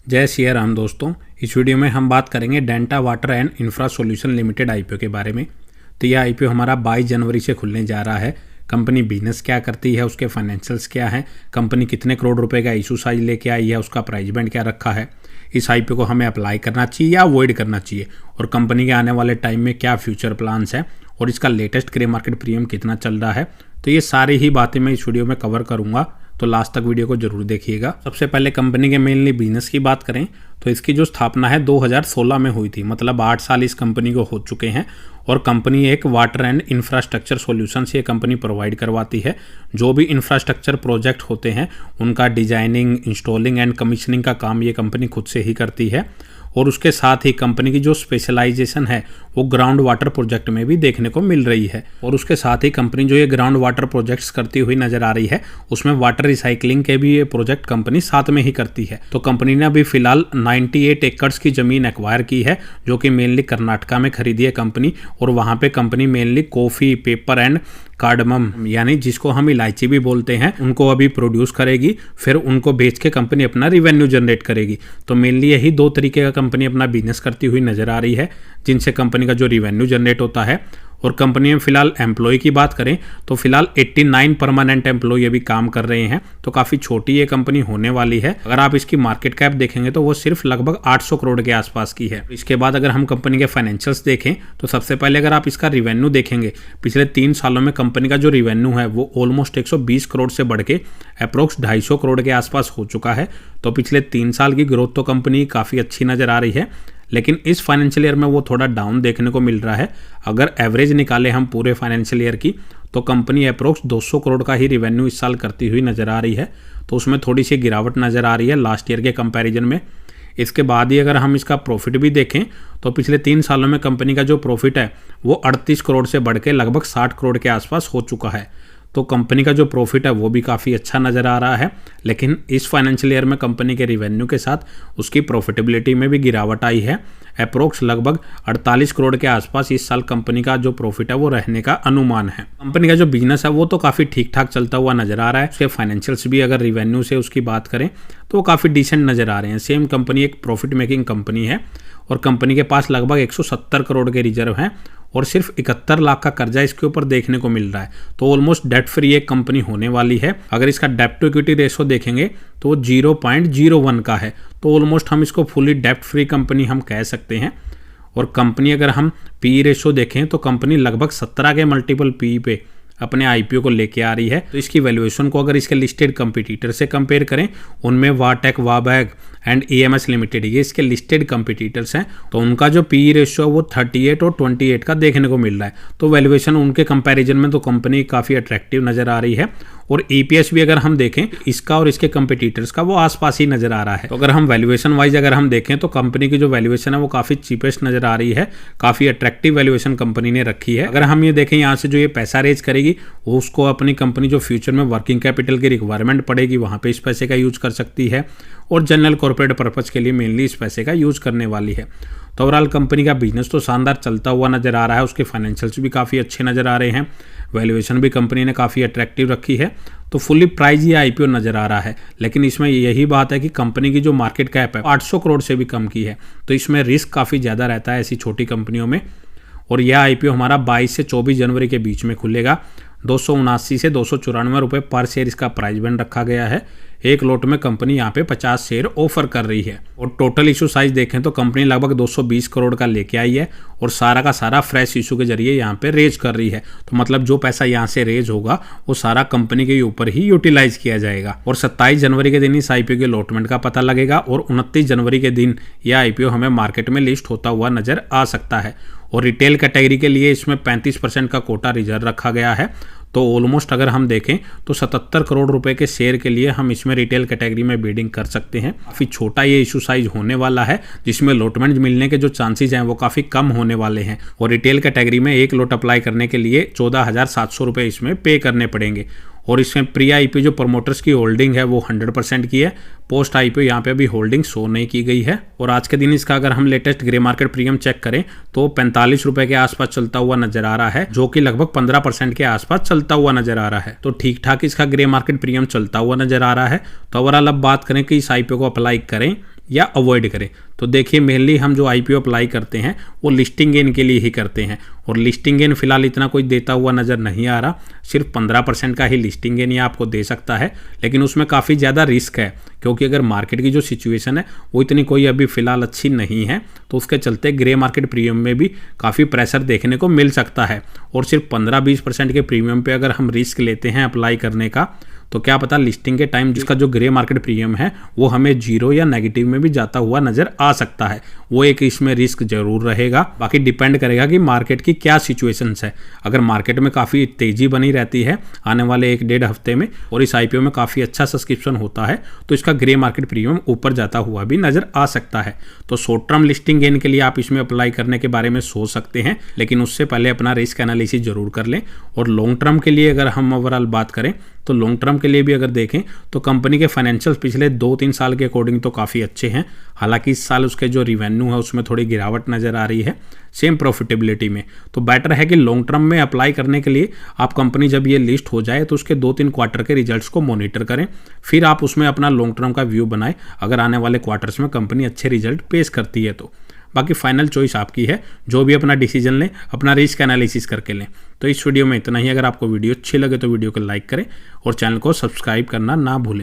जय श्री राम दोस्तों। इस वीडियो में हम बात करेंगे Denta water and infra solution limited IPO के बारे में। तो यह आईपीओ हमारा 22 जनवरी से खुलने जा रहा है। कंपनी बिजनेस क्या करती है, उसके फाइनेंशियल्स क्या हैं, कंपनी कितने करोड़ रुपए का इशू साइज लेके आई है, उसका प्राइस बैंड क्या रखा है, इस आईपीओ को हमें अप्लाई करना चाहिए या अवॉइड करना चाहिए, और कंपनी के आने वाले टाइम में क्या फ्यूचर प्लान्स हैं, और इसका लेटेस्ट ग्रे मार्केट प्रीमियम कितना चल रहा है। तो ये सारी ही बातें मैं इस वीडियो में कवर करूंगा, तो लास्ट तक वीडियो को जरूर देखिएगा। सबसे पहले कंपनी के मेनली बिजनेस की बात करें तो इसकी जो स्थापना है 2016 में हुई थी, मतलब 8 साल इस कंपनी को हो चुके हैं। और कंपनी एक वाटर एंड इंफ्रास्ट्रक्चर सॉल्यूशंस ये कंपनी प्रोवाइड करवाती है। जो भी इंफ्रास्ट्रक्चर प्रोजेक्ट होते हैं उनका डिजाइनिंग, इंस्टॉलिंग एंड कमीशनिंग का काम ये कंपनी खुद से ही करती है। और उसके साथ ही कंपनी की जो स्पेशलाइजेशन है वो ग्राउंड वाटर प्रोजेक्ट में भी देखने को मिल रही है। और उसके साथ ही कंपनी जो ये ग्राउंड वाटर प्रोजेक्ट्स करती हुई नजर आ रही है उसमें वाटर रिसाइकलिंग के भी ये प्रोजेक्ट कंपनी साथ में ही करती है। तो कंपनी ने अभी फिलहाल 98 एकड़ की जमीन एक्वायर की है, जो कि मेनली कर्नाटका में खरीदी है कंपनी। और वहां पे company mainly coffee, paper and cardamom, यानी जिसको हम इलायची भी बोलते हैं, उनको अभी प्रोड्यूस करेगी। फिर उनको बेच के कंपनी अपना रिवेन्यू जनरेट करेगी। तो मेनली यही दो तरीके का कंपनी अपना बिजनेस करती हुई नजर आ रही है, जिनसे कंपनी का जो रिवेन्यू जनरेट होता है। और कंपनी में फिलहाल एम्प्लॉय की बात करें तो फिलहाल 89 परमानेंट एम्प्लॉय अभी काम कर रहे हैं। तो काफ़ी छोटी ये कंपनी होने वाली है। अगर आप इसकी मार्केट कैप देखेंगे तो वो सिर्फ लगभग 800 करोड़ के आसपास की है। इसके बाद अगर हम कंपनी के फाइनेंशियल्स देखें तो सबसे पहले अगर आप इसका रिवेन्यू देखेंगे, पिछले 3 सालों में कंपनी का जो रिवेन्यू है वो ऑलमोस्ट 120 करोड़ से बढ़ के अप्रोक्स 250 करोड़ के आसपास हो चुका है। तो पिछले 3 साल की ग्रोथ तो कंपनी काफ़ी अच्छी नज़र आ रही है, लेकिन इस फाइनेंशियल ईयर में वो थोड़ा डाउन देखने को मिल रहा है। अगर एवरेज निकाले हम पूरे फाइनेंशियल ईयर की तो कंपनी अप्रोक्स 200 करोड़ का ही रिवेन्यू इस साल करती हुई नज़र आ रही है। तो उसमें थोड़ी सी गिरावट नज़र आ रही है लास्ट ईयर के कंपैरिजन में। इसके बाद ही अगर हम इसका प्रॉफिट भी देखें तो पिछले 3 सालों में कंपनी का जो प्रॉफिट है वो 38 करोड़ से बढ़ के लगभग 60 करोड़ के आसपास हो चुका है। तो कंपनी का जो प्रॉफिट है वो भी काफ़ी अच्छा नज़र आ रहा है। लेकिन इस फाइनेंशियल ईयर में कंपनी के रिवेन्यू के साथ उसकी प्रॉफिटेबिलिटी में भी गिरावट आई है। अप्रोक्स लगभग 48 करोड़ के आसपास इस साल कंपनी का जो प्रॉफिट है वो रहने का अनुमान है। कंपनी का जो बिजनेस है वो तो काफ़ी ठीक ठाक चलता हुआ नजर आ रहा है। उसके फाइनेंशियल्स भी अगर रिवेन्यू से उसकी बात करें तो वो काफ़ी डिसेंट नज़र आ रहे हैं। सेम कंपनी एक प्रॉफिट मेकिंग कंपनी है और कंपनी के पास लगभग 170 करोड़ के रिजर्व हैं और सिर्फ 71 लाख का कर्जा इसके ऊपर देखने को मिल रहा है। तो ऑलमोस्ट डेट फ्री एक कंपनी होने वाली है। अगर इसका डेप्ट टू इक्विटी रेशो देखेंगे तो वो 0.01 का है। तो ऑलमोस्ट हम इसको फुली डेप्ट फ्री कंपनी हम कह सकते हैं। और कंपनी अगर हम पी रेशो देखें तो कंपनी लगभग 17 के मल्टीपल पी पे अपने आईपीओ को लेके आ रही है। तो इसकी वैल्यूएशन को अगर इसके लिस्टेड कंपटीटर से कंपेयर करें, उनमें वाटेक, वाबैग एंड ईएमएस लिमिटेड ये इसके लिस्टेड कंपटीटर्स हैं, तो उनका जो पी रेशियो वो 38 और 28 का देखने को मिल रहा है। तो वैल्यूएशन उनके कंपैरिजन में तो कंपनी काफ़ी अट्रैक्टिव नज़र आ रही है। और ईपीएस भी अगर हम देखें इसका और इसके कंपटीटर्स का वो आसपास ही नज़र आ रहा है। तो अगर हम वैल्यूएशन वाइज अगर हम देखें तो कंपनी की जो वैल्यूएशन है वो काफ़ी चीपेस्ट नज़र आ रही है। काफ़ी अट्रैक्टिव वैल्यूएशन कंपनी ने रखी है। अगर हम ये देखें यहाँ से जो ये पैसा रेज करेगी वो उसको अपनी कंपनी जो फ्यूचर में वर्किंग कैपिटल की रिक्वायरमेंट पड़ेगी वहाँ पे इस पैसे का यूज कर सकती है, और जनरल कॉर्पोरेट पर्पज़ के लिए मेनली इस पैसे का यूज करने वाली है। तो ओवरऑल कंपनी का बिजनेस तो शानदार चलता हुआ नजर आ रहा है। उसके फाइनेंशियल्स भी काफ़ी अच्छे नज़र आ रहे हैं। वैल्यूएशन भी कंपनी ने काफ़ी अट्रैक्टिव रखी है। तो फुली प्राइस ये आईपीओ नज़र आ रहा है। लेकिन इसमें यही बात है कि कंपनी की जो मार्केट कैप है 800 करोड़ से भी कम की है। तो इसमें रिस्क काफ़ी ज़्यादा रहता है ऐसी छोटी कंपनियों में। और यह आईपीओ हमारा 22 से 24 जनवरी के बीच में खुलेगा। 279 से 294 रुपये पर शेयर इसका प्राइस बैंड रखा गया है। एक लोट में कंपनी यहाँ पे 50 शेयर ऑफर कर रही है। और टोटल इशू साइज देखें तो कंपनी लगभग 220 करोड़ का लेके आई है और सारा का सारा फ्रेश इशू के जरिए यहाँ पे रेज कर रही है। तो मतलब जो पैसा यहाँ से रेज होगा वो सारा कंपनी के ऊपर ही यूटिलाइज किया जाएगा। और 27 जनवरी के दिन इस आईपीओ के अलॉटमेंट का पता लगेगा और 29 जनवरी के दिन यह आईपीओ हमें मार्केट में लिस्ट होता हुआ नजर आ सकता है। और रिटेल कैटेगरी के लिए इसमें 35% का कोटा रिजर्व रखा गया है। तो ऑलमोस्ट अगर हम देखें तो 77 करोड़ रुपए के शेयर के लिए हम इसमें रिटेल कैटेगरी में बिडिंग कर सकते हैं। काफ़ी छोटा ये इशू साइज होने वाला है, जिसमें लॉटमेंट मिलने के जो चांसेस हैं वो काफ़ी कम होने वाले हैं। और रिटेल कैटेगरी में एक लॉट अप्लाई करने के लिए 14,700 रुपये इसमें पे करने पड़ेंगे। और इसमें प्री आईपीओ जो प्रमोटर्स की होल्डिंग है वो 100% की है। पोस्ट आईपीओ यहाँ पे अभी होल्डिंग शो नहीं की गई है। और आज के दिन इसका अगर हम latest grey market premium check करें तो 45 रुपए के आसपास चलता हुआ नजर आ रहा है, जो कि लगभग 15% के आसपास चलता हुआ नजर आ रहा है। तो ठीक ठाक इसका ग्रे मार्केट प्रीमियम चलता हुआ नजर आ रहा है। तो ओवरऑल अब बात करें कि इस आईपीओ को अप्लाई करें या अवॉइड करें। तो देखिए मेनली हम जो आईपीओ अप्लाई करते हैं वो लिस्टिंग गेन के लिए ही करते हैं, और लिस्टिंग गेन फिलहाल इतना कोई देता हुआ नज़र नहीं आ रहा। सिर्फ 15% का ही लिस्टिंग गेन ये आपको दे सकता है, लेकिन उसमें काफ़ी ज़्यादा रिस्क है, क्योंकि अगर मार्केट की जो सिचुएशन है वो इतनी कोई अभी फ़िलहाल अच्छी नहीं है, तो उसके चलते ग्रे मार्केट प्रीमियम में भी काफ़ी प्रेशर देखने को मिल सकता है। और सिर्फ 15-20% के प्रीमियम पे अगर हम रिस्क लेते हैं अप्लाई करने का, तो क्या पता लिस्टिंग के टाइम जिसका जो ग्रे मार्केट प्रीमियम है वो हमें जीरो या नेगेटिव में भी जाता हुआ नजर आ सकता है। वो एक इसमें रिस्क जरूर रहेगा। बाकी डिपेंड करेगा कि मार्केट की क्या सिचुएशंस है। अगर मार्केट में काफ़ी तेजी बनी रहती है आने वाले 1-1.5 हफ्ते में, और इस आईपीओ में काफ़ी अच्छा सब्सक्रिप्शन होता है, तो इसका ग्रे मार्केट प्रीमियम ऊपर जाता हुआ भी नजर आ सकता है। तो शॉर्ट टर्म लिस्टिंग गेन के लिए आप इसमें अप्लाई करने के बारे में सोच सकते हैं, लेकिन उससे पहले अपना रिस्क एनालिसिस जरूर कर लें। और लॉन्ग टर्म के लिए अगर हम ओवरऑल बात करें, तो लॉन्ग टर्म के लिए भी अगर देखें तो कंपनी के फाइनेंशियल्स पिछले 2-3 साल के अकॉर्डिंग तो काफ़ी अच्छे हैं। हालांकि इस साल उसके जो रिवेन्यू है उसमें थोड़ी गिरावट नज़र आ रही है, सेम प्रॉफिटेबिलिटी में। तो बेटर है कि लॉन्ग टर्म में अप्लाई करने के लिए आप कंपनी जब ये लिस्ट हो जाए तो उसके 2-3 क्वार्टर के रिजल्ट्स को मॉनिटर करें, फिर आप उसमें अपना लॉन्ग टर्म का व्यू बनाएं अगर आने वाले क्वार्टर्स में कंपनी अच्छे रिजल्ट पेश करती है तो। बाकी फाइनल चॉइस आपकी है, जो भी अपना डिसीजन लें अपना रिस्क एनालिसिस करके लें। तो इस वीडियो में इतना ही। अगर आपको वीडियो अच्छी लगे तो वीडियो को लाइक करें और चैनल को सब्सक्राइब करना ना भूलें।